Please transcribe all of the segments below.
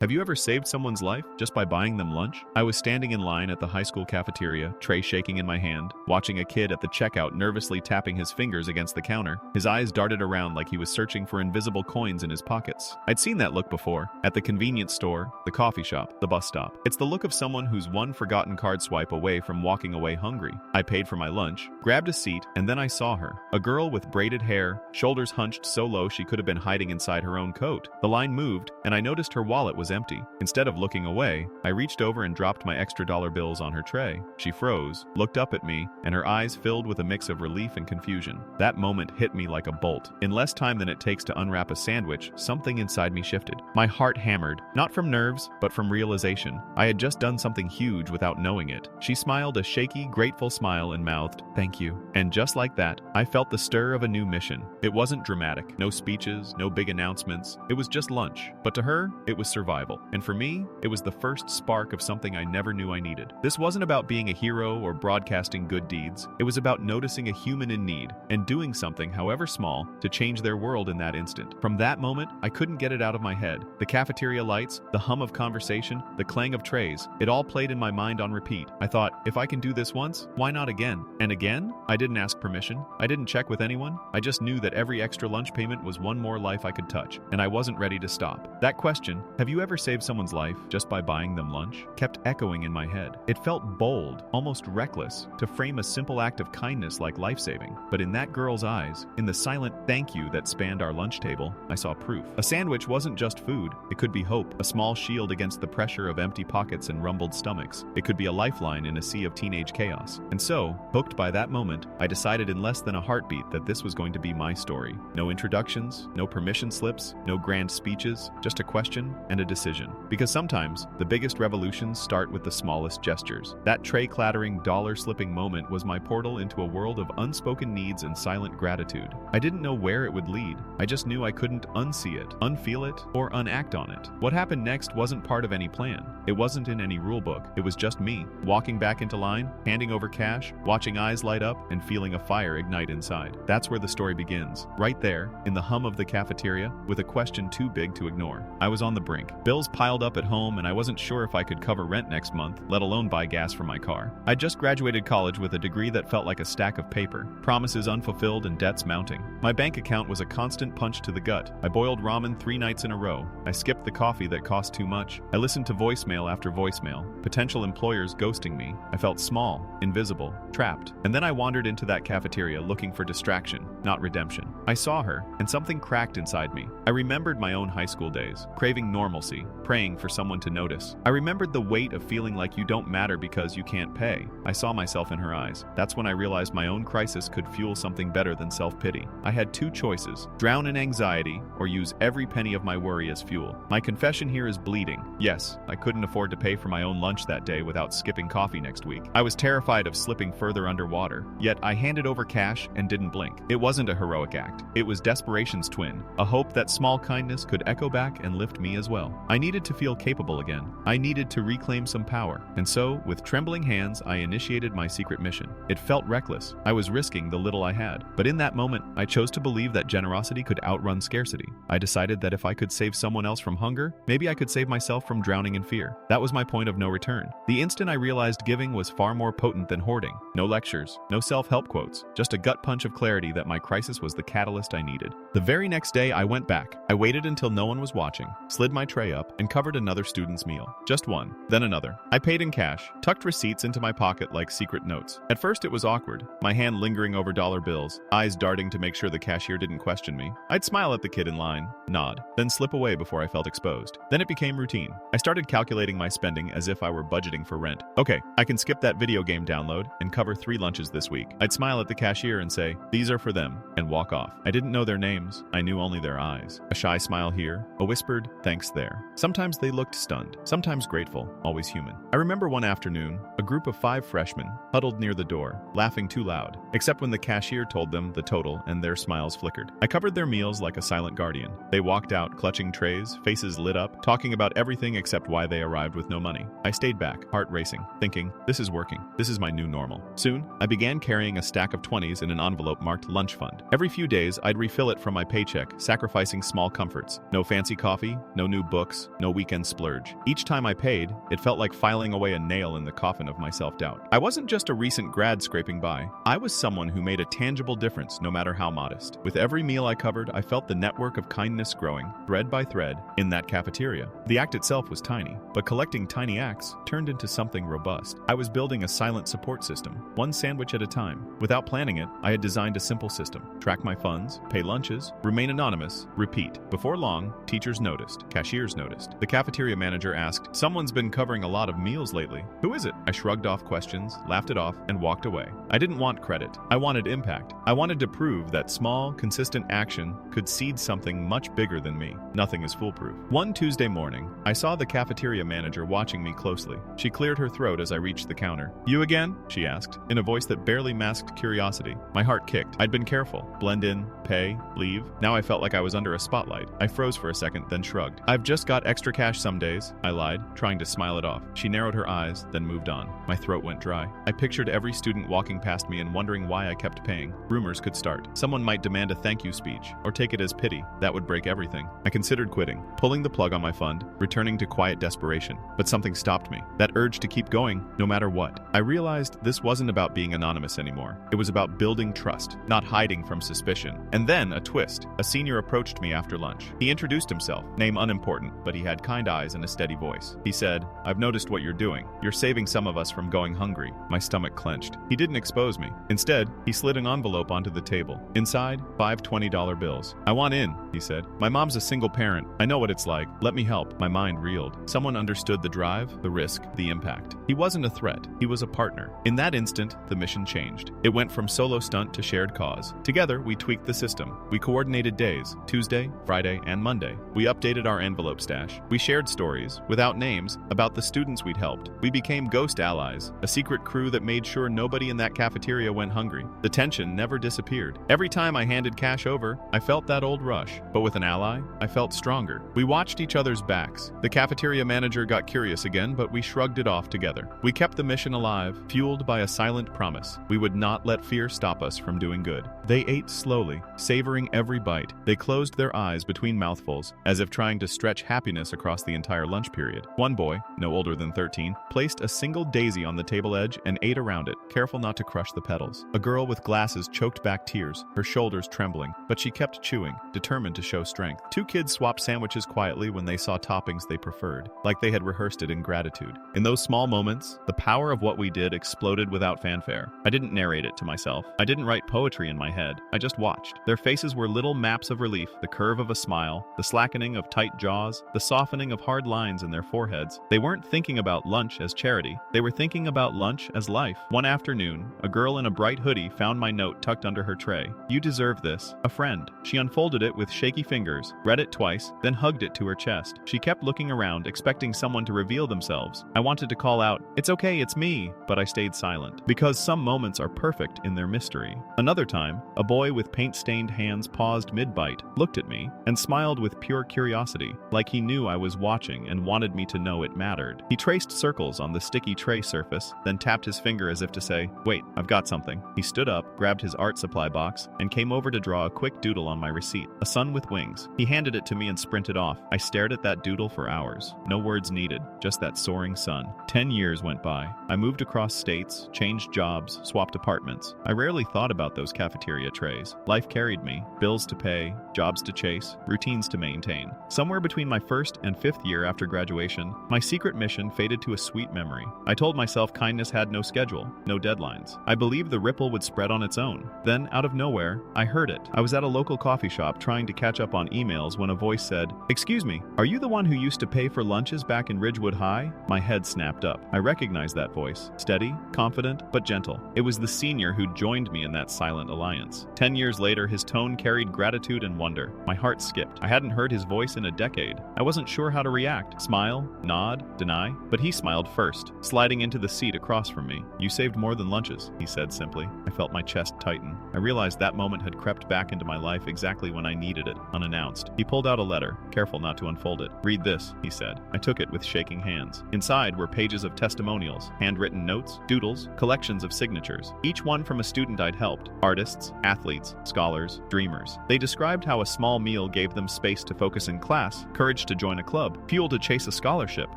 Have you ever saved someone's life just by buying them lunch? I was standing in line at the high school cafeteria, tray shaking in my hand, watching a kid at the checkout nervously tapping his fingers against the counter. His eyes darted around like he was searching for invisible coins in his pockets. I'd seen that look before, at the convenience store, the coffee shop, the bus stop. It's the look of someone who's one forgotten card swipe away from walking away hungry. I paid for my lunch, grabbed a seat, and then I saw her. A girl with braided hair, shoulders hunched so low she could have been hiding inside her own coat. The line moved, and I noticed her wallet was empty. Instead of looking away, I reached over and dropped my extra dollar bills on her tray. She froze, looked up at me, and her eyes filled with a mix of relief and confusion. That moment hit me like a bolt. In less time than it takes to unwrap a sandwich, something inside me shifted. My heart hammered, not from nerves, but from realization. I had just done something huge without knowing it. She smiled a shaky, grateful smile and mouthed, "Thank you." And just like that, I felt the stir of a new mission. It wasn't dramatic, no speeches, no big announcements. It was just lunch. But to her, it was survival. And for me, it was the first spark of something I never knew I needed. This wasn't about being a hero or broadcasting good deeds. It was about noticing a human in need and doing something, however small, to change their world in that instant. From that moment, I couldn't get it out of my head. The cafeteria lights, the hum of conversation, the clang of trays, it all played in my mind on repeat. I thought, if I can do this once, why not again? And again? I didn't ask permission. I didn't check with anyone. I just knew that every extra lunch payment was one more life I could touch, and I wasn't ready to stop. That question, have you ever saved someone's life just by buying them lunch, kept echoing in my head. It felt bold, almost reckless, to frame a simple act of kindness like life-saving. But in that girl's eyes, in the silent thank you that spanned our lunch table, I saw proof. A sandwich wasn't just food. It could be hope, a small shield against the pressure of empty pockets and rumbled stomachs. It could be a lifeline in a sea of teenage chaos. And so, hooked by that moment, I decided in less than a heartbeat that this was going to be my story. No introductions, no permission slips, no grand speeches, just a question and a decision. Because sometimes, the biggest revolutions start with the smallest gestures. That tray-clattering, dollar-slipping moment was my portal into a world of unspoken needs and silent gratitude. I didn't know where it would lead. I just knew I couldn't unsee it, unfeel it, or unact on it. What happened next wasn't part of any plan. It wasn't in any rulebook. It was just me, walking back into line, handing over cash, watching eyes light up, and feeling a fire ignite inside. That's where the story begins. Right there, in the hum of the cafeteria, with a question too big to ignore. I was on the brink. Bills piled up at home, and I wasn't sure if I could cover rent next month, let alone buy gas for my car. I'd just graduated college with a degree that felt like a stack of paper, promises unfulfilled and debts mounting. My bank account was a constant punch to the gut. I boiled ramen 3 nights in a row. I skipped the coffee that cost too much. I listened to voicemail after voicemail, potential employers ghosting me. I felt small, invisible, trapped. And then I wandered into that cafeteria looking for distraction, not redemption. I saw her, and something cracked inside me. I remembered my own high school days, craving normalcy, praying for someone to notice. I remembered the weight of feeling like you don't matter because you can't pay. I saw myself in her eyes. That's when I realized my own crisis could fuel something better than self-pity. I had 2 choices: drown in anxiety or use every penny of my worry as fuel. My confession here is bleeding. Yes, I couldn't afford to pay for my own lunch that day without skipping coffee next week. I was terrified of slipping further underwater, yet I handed over cash and didn't blink. It wasn't a heroic act. It was desperation's twin, a hope that small kindness could echo back and lift me as well. I needed to feel capable again. I needed to reclaim some power. And so, with trembling hands, I initiated my secret mission. It felt reckless. I was risking the little I had. But in that moment, I chose to believe that generosity could outrun scarcity. I decided that if I could save someone else from hunger, maybe I could save myself from drowning in fear. That was my point of no return. The instant I realized giving was far more potent than hoarding. No lectures, no self-help quotes, just a gut punch of clarity that my crisis was the catalyst I needed. The very next day, I went back. I waited until no one was watching, slid my tray up, and covered another student's meal. Just one, then another. I paid in cash, tucked receipts into my pocket like secret notes. At first it was awkward, my hand lingering over dollar bills, eyes darting to make sure the cashier didn't question me. I'd smile at the kid in line, nod, then slip away before I felt exposed. Then it became routine. I started calculating my spending as if I were budgeting for rent. Okay, I can skip that video game download and cover 3 lunches this week. I'd smile at the cashier and say, "These are for them," and walk off. I didn't know their names. I knew only their eyes. A shy smile here, a whispered thanks there. Sometimes they looked stunned, sometimes grateful, always human. I remember one afternoon, a group of 5 freshmen huddled near the door, laughing too loud, except when the cashier told them the total and their smiles flickered. I covered their meals like a silent guardian. They walked out, clutching trays, faces lit up, talking about everything except why they arrived with no money. I stayed back, heart racing, thinking, this is working. This is my new normal. Soon, I began carrying a stack of 20s in an envelope marked lunch fund. Every few days, I'd refill it from my paycheck, sacrificing small comforts. No fancy coffee, no new books, no weekend splurge. Each time I paid, it felt like filing away a nail in the coffin of my self-doubt. I wasn't just a recent grad scraping by. I was someone who made a tangible difference, no matter how modest. With every meal I covered, I felt the network of kindness growing, thread by thread, in that cafeteria. The act itself was tiny, but collecting tiny acts turned into something robust. I was building a silent support system, one sandwich at a time. Without planning it, I had designed a simple system. Track my funds, pay lunches, remain anonymous, repeat. Before long, teachers noticed, cashiers noticed. The cafeteria manager asked, "Someone's been covering a lot of meals lately. Who is it?" I shrugged off questions, laughed it off, and walked away. I didn't want credit. I wanted impact. I wanted to prove that small, consistent action could seed something much bigger than me. Nothing is foolproof. One Tuesday morning, I saw the cafeteria manager watching me closely. She cleared her throat as I reached the counter. "You again?" she asked, in a voice that barely masked curiosity. My heart kicked. I'd been careful. Blend in, pay, leave. Now I felt like I was under a spotlight. I froze for a second, then shrugged. "I've just got extra cash some days," I lied, trying to smile it off. She narrowed her eyes, then moved on. My throat went dry. I pictured every student walking past me and wondering why I kept paying. Rumors could start. Someone might demand a thank you speech, or take it as pity. That would break everything. I considered quitting, pulling the plug on my fund, returning to quiet desperation. But something stopped me. That urge to keep going, no matter what. I realized this wasn't about being anonymous anymore. It was about building trust, not hiding from suspicion. And then a twist. A senior approached me after lunch. He introduced himself, name unimportant, but he had kind eyes and a steady voice. He said, "I've noticed what you're doing. You're saving some of us from going hungry." My stomach clenched. He didn't expose me. Instead, he slid an envelope onto the table. Inside, 5 $20 bills. "I want in," he said. "My mom's a single parent. I know what it's like. Let me help." My mind reeled. Someone understood the drive, the risk, the impact. He wasn't a threat. He was a partner. In that instant, the mission changed. It went from solo stunt to shared cause. Together, we tweaked the system. We coordinated days, Tuesday, Friday, and Monday. We updated our envelope stash. We shared stories, without names, about the students we'd helped. We became ghost allies, a secret crew that made sure nobody in that cafeteria went hungry. The tension never disappeared. Every time I handed cash over, I felt that old rush. But with an ally, I felt stronger. We watched each other's backs. The cafeteria manager got curious again, but we shrugged it off together. We kept the mission alive, fueled by a silent promise. We would not let fear stop us from doing good. They ate slowly, savoring every bite. They closed their eyes between mouthfuls, as if trying to stretch happiness across the entire lunch period. One boy, no older than 13, placed a single daisy on the table edge and ate around it, careful not to crush the petals. A girl with glasses choked back tears, her shoulders trembling, but she kept chewing, determined to show strength. 2 kids swapped sandwiches quietly when they saw toppings they preferred, like they had rehearsed it in gratitude. In those small moments, the power of what we did exploded without fanfare. I didn't narrate it to myself. I didn't write poetry in my head. I just watched. Their faces were little maps of relief, the curve of a smile, the slackening of tight jaws, the softening of hard lines in their foreheads. They weren't thinking about lunch as charity. They were thinking about lunch as life. One afternoon, a girl in a bright hoodie found my note tucked under her tray. "You deserve this. A friend." She unfolded it with shaky fingers, read it twice, then hugged it to her chest. She kept looking around, expecting someone to reveal themselves. I wanted to call out, "It's okay, it's me," but I stayed silent. Because some moments are perfect in their mystery. Another time, a boy with paint-stained hands paused mid-bite, looked at me, and smiled with pure curiosity, like he knew I was watching and wanted me to know it mattered. He traced circles on the sticky tray surface, then tapped his finger as if to say, "Wait, I've got something." He stood up, grabbed his art supply box, and came over to draw a quick doodle on my receipt. A sun with wings. He handed it to me and sprinted off. I stared at that doodle for hours. No words needed, just that soaring sun. 10 years went by. I moved across states, changed jobs, swapped apartments. I rarely thought about those cafeteria trays. Life carried me. Bills to pay, jobs to chase, routines to maintain. Somewhere between my 1st and 5th year after graduation, my secret mission faded to a sweet memory. I told myself kindness had no schedule, no deadlines. I believed the ripple would spread on its own. Then, out of nowhere, I heard it. I was at a local coffee shop trying to catch up on emails when a voice said, "Excuse me, are you the one who used to pay for lunches back in Ridgewood High?" My head snapped up. I recognized that voice. Steady, confident, but gentle. It was the senior who joined me in that silent alliance. 10 years later, his tone carried gratitude and wonder. My heart skipped. I hadn't heard his voice in a decade. I wasn't sure how to react. Smile, nod, deny. But he smiled first, sliding into the seat across from me. "You saved more than lunches," he said simply. I felt my chest tighten. I realized that moment had crept back into my life exactly when I needed it, unannounced. He pulled out a letter, careful not to unfold it. "Read this," he said. I took it with shaking hands. Inside were pages of testimonials, handwritten notes, doodles, collections of signatures, each one from a student I'd helped. Artists, students, athletes, scholars, dreamers. They described how a small meal gave them space to focus in class, courage to join a club, fuel to chase a scholarship.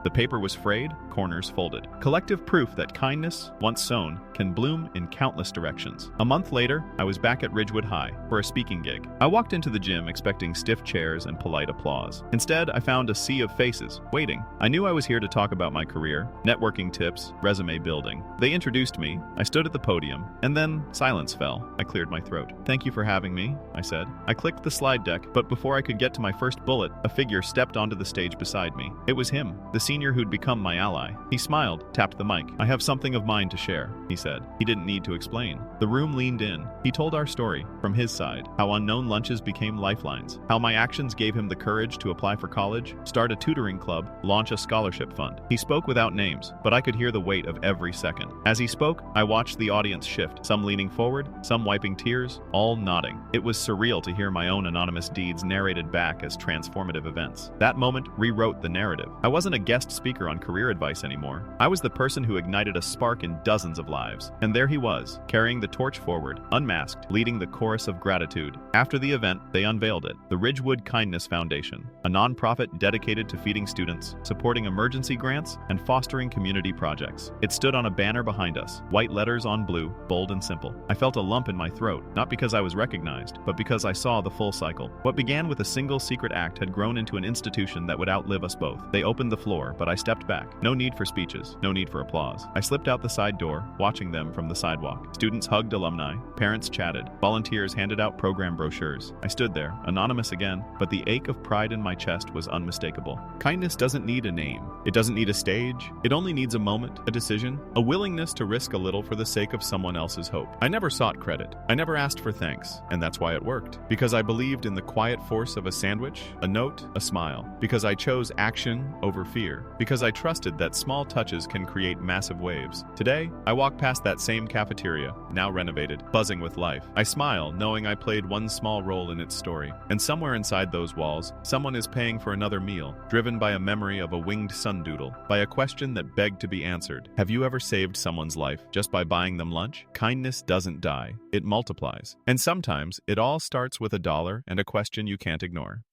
The paper was frayed, corners folded. Collective proof that kindness, once sown, can bloom in countless directions. A month later, I was back at Ridgewood High for a speaking gig. I walked into the gym expecting stiff chairs and polite applause. Instead, I found a sea of faces, waiting. I knew I was here to talk about my career, networking tips, resume building. They introduced me, I stood at the podium, and then silence fell. I cleared my throat. "Thank you for having me," I said. I clicked the slide deck, but before I could get to my first bullet, a figure stepped onto the stage beside me. It was him, the senior who'd become my ally. He smiled, tapped the mic. "I have something of mine to share," he said. He didn't need to explain. The room leaned in. He told our story, from his side, how unknown lunches became lifelines, how my actions gave him the courage to apply for college, start a tutoring club, launch a scholarship fund. He spoke without names, but I could hear the weight of every second. As he spoke, I watched the audience shift, some leaning forward, some wiping tears, all nodding. It was surreal to hear my own anonymous deeds narrated back as transformative events. That moment rewrote the narrative. I wasn't a guest speaker on career advice anymore. I was the person who ignited a spark in dozens of lives. And there he was, carrying the torch forward, unmasked, leading the chorus of gratitude. After the event, they unveiled it, the Ridgewood Kindness Foundation, a nonprofit dedicated to feeding students, supporting emergency grants, and fostering community projects. It stood on a banner behind us, white letters on blue, bold and simple. I felt a lump in my throat, not because I was recognized, but because I saw the full cycle. What began with a single secret act had grown into an institution that would outlive us both. They opened the floor, but I stepped back. No need for speeches, no need for applause. I slipped out the side door, watching them from the sidewalk. Students hugged alumni, parents chatted, volunteers handed out program brochures. I stood there, anonymous again, but the ache of pride in my chest was unmistakable. Kindness doesn't need a name. It doesn't need a stage. It only needs a moment, a decision, a willingness to risk a little for the sake of someone else's hope. I never sought credit. I never asked for thanks, and that's why it worked. Because I believed in the quiet force of a sandwich, a note, a smile. Because I chose action over fear. Because I trusted that small touches can create massive waves. Today, I walk past that same cafeteria, now renovated, buzzing with life. I smile, knowing I played one small role in its story. And somewhere inside those walls, someone is paying for another meal, driven by a memory of a winged sundoodle, by a question that begged to be answered. Have you ever saved someone's life just by buying them lunch? Kindness doesn't die. It multiplies. And sometimes, it all starts with $1 and a question you can't ignore.